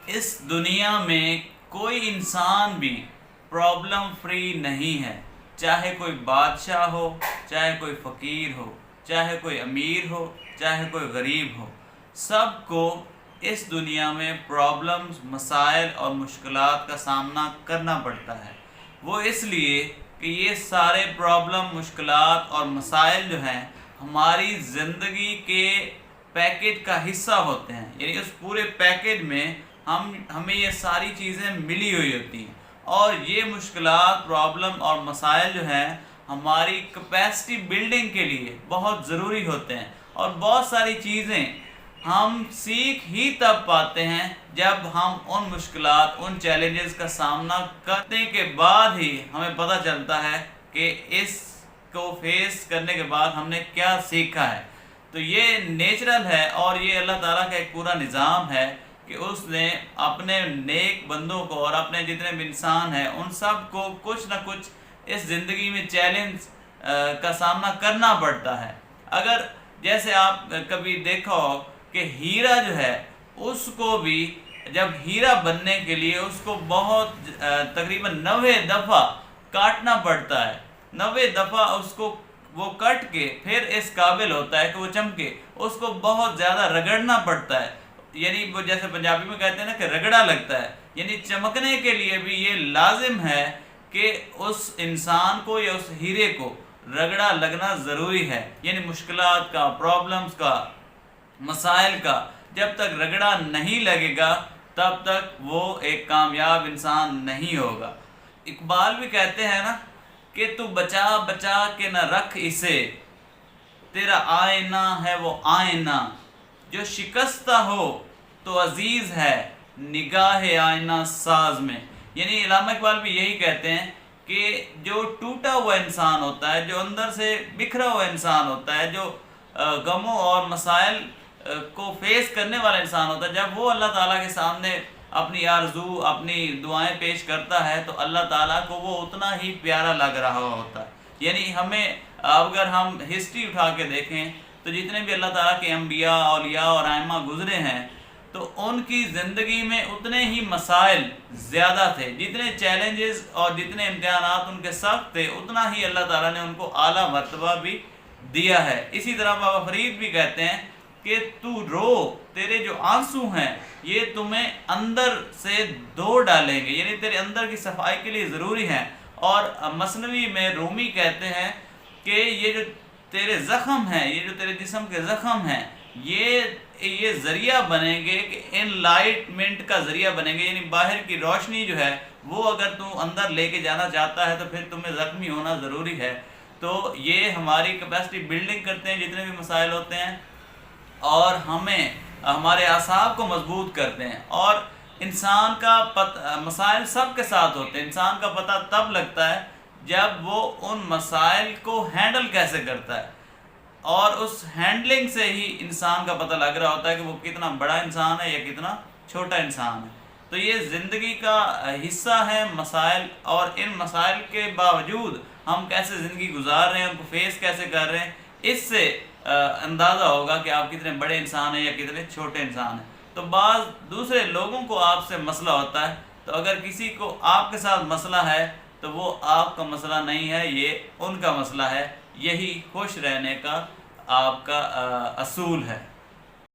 اس دنیا میں کوئی انسان بھی پرابلم فری نہیں ہے، چاہے کوئی بادشاہ ہو، چاہے کوئی فقیر ہو، چاہے کوئی امیر ہو، چاہے کوئی غریب ہو، سب کو اس دنیا میں پرابلمز، مسائل اور مشکلات کا سامنا کرنا پڑتا ہے۔ وہ اس لیے کہ یہ سارے پرابلم، مشکلات اور مسائل جو ہیں ہماری زندگی کے پیکج کا حصہ ہوتے ہیں، یعنی اس پورے پیکج میں ہمیں یہ ساری چیزیں ملی ہوئی ہوتی ہیں، اور یہ مشکلات، پرابلم اور مسائل جو ہیں ہماری کیپیسٹی بلڈنگ کے لیے بہت ضروری ہوتے ہیں، اور بہت ساری چیزیں ہم سیکھ ہی تب پاتے ہیں جب ہم ان مشکلات، ان چیلنجز کا سامنا کرنے کے بعد ہی ہمیں پتہ چلتا ہے کہ اس کو فیس کرنے کے بعد ہم نے کیا سیکھا ہے۔ تو یہ نیچرل ہے، اور یہ اللہ تعالیٰ کا ایک پورا نظام ہے کہ اس نے اپنے نیک بندوں کو اور اپنے جتنے بھی انسان ہیں ان سب کو کچھ نہ کچھ اس زندگی میں چیلنج کا سامنا کرنا پڑتا ہے۔ اگر جیسے آپ کبھی دیکھو کہ ہیرا جو ہے اس کو بھی جب ہیرا بننے کے لیے اس کو بہت تقریباً 90 دفعہ کاٹنا پڑتا ہے، 90 دفعہ اس کو وہ کٹ کے پھر اس قابل ہوتا ہے کہ وہ چمکے، اس کو بہت زیادہ رگڑنا پڑتا ہے، یعنی وہ جیسے پنجابی میں کہتے ہیں نا کہ رگڑا لگتا ہے، یعنی چمکنے کے لیے بھی یہ لازم ہے کہ اس انسان کو یا اس ہیرے کو رگڑا لگنا ضروری ہے، یعنی مشکلات کا، پرابلمز کا، مسائل کا جب تک رگڑا نہیں لگے گا تب تک وہ ایک کامیاب انسان نہیں ہوگا۔ اقبال بھی کہتے ہیں نا کہ تو بچا بچا کے نہ رکھ اسے، تیرا آئینہ ہے وہ آئینہ، جو شکستہ ہو تو عزیز ہے نگاہ آئینہ ساز میں۔ یعنی علامہ اقبال بھی یہی کہتے ہیں کہ جو ٹوٹا ہوا انسان ہوتا ہے، جو اندر سے بکھرا ہوا انسان ہوتا ہے، جو غموں اور مسائل کو فیس کرنے والا انسان ہوتا ہے، جب وہ اللہ تعالیٰ کے سامنے اپنی آرزو، اپنی دعائیں پیش کرتا ہے تو اللہ تعالیٰ کو وہ اتنا ہی پیارا لگ رہا ہوتا ہے۔ یعنی ہمیں اگر ہم ہسٹری اٹھا کے دیکھیں تو جتنے بھی اللہ تعالیٰ کے انبیاء، اولیاء اور ائمہ گزرے ہیں تو ان کی زندگی میں اتنے ہی مسائل زیادہ تھے، جتنے چیلنجز اور جتنے امتحانات ان کے سخت تھے اتنا ہی اللہ تعالیٰ نے ان کو اعلیٰ مرتبہ بھی دیا ہے۔ اسی طرح بابا فرید بھی کہتے ہیں کہ تو رو، تیرے جو آنسو ہیں یہ تمہیں اندر سے دھو ڈالیں گے، یعنی تیرے اندر کی صفائی کے لیے ضروری ہیں۔ اور مثنوی میں رومی کہتے ہیں کہ یہ جو تیرے زخم ہیں، یہ جو تیرے جسم کے زخم ہیں، یہ ذریعہ بنیں گے کہ انلائٹمنٹ کا ذریعہ بنیں گے، یعنی باہر کی روشنی جو ہے وہ اگر تو اندر لے کے جانا چاہتا ہے تو پھر تمہیں زخمی ہونا ضروری ہے۔ تو یہ ہماری کیپیسٹی بلڈنگ کرتے ہیں جتنے بھی مسائل ہوتے ہیں، اور ہمیں ہمارے اعصاب کو مضبوط کرتے ہیں، اور انسان کا مسائل سب کے ساتھ ہوتے ہیں، انسان کا پتہ تب لگتا ہے جب وہ ان مسائل کو ہینڈل کیسے کرتا ہے، اور اس ہینڈلنگ سے ہی انسان کا پتہ لگ رہا ہوتا ہے کہ وہ کتنا بڑا انسان ہے یا کتنا چھوٹا انسان ہے۔ تو یہ زندگی کا حصہ ہے مسائل، اور ان مسائل کے باوجود ہم کیسے زندگی گزار رہے ہیں، ان کو فیس کیسے کر رہے ہیں، اس سے اندازہ ہوگا کہ آپ کتنے بڑے انسان ہیں یا کتنے چھوٹے انسان ہیں۔ تو بعض دوسرے لوگوں کو آپ سے مسئلہ ہوتا ہے، تو اگر کسی کو آپ کے ساتھ مسئلہ ہے تو وہ آپ کا مسئلہ نہیں ہے، یہ ان کا مسئلہ ہے۔ یہی خوش رہنے کا آپ کا اصول ہے۔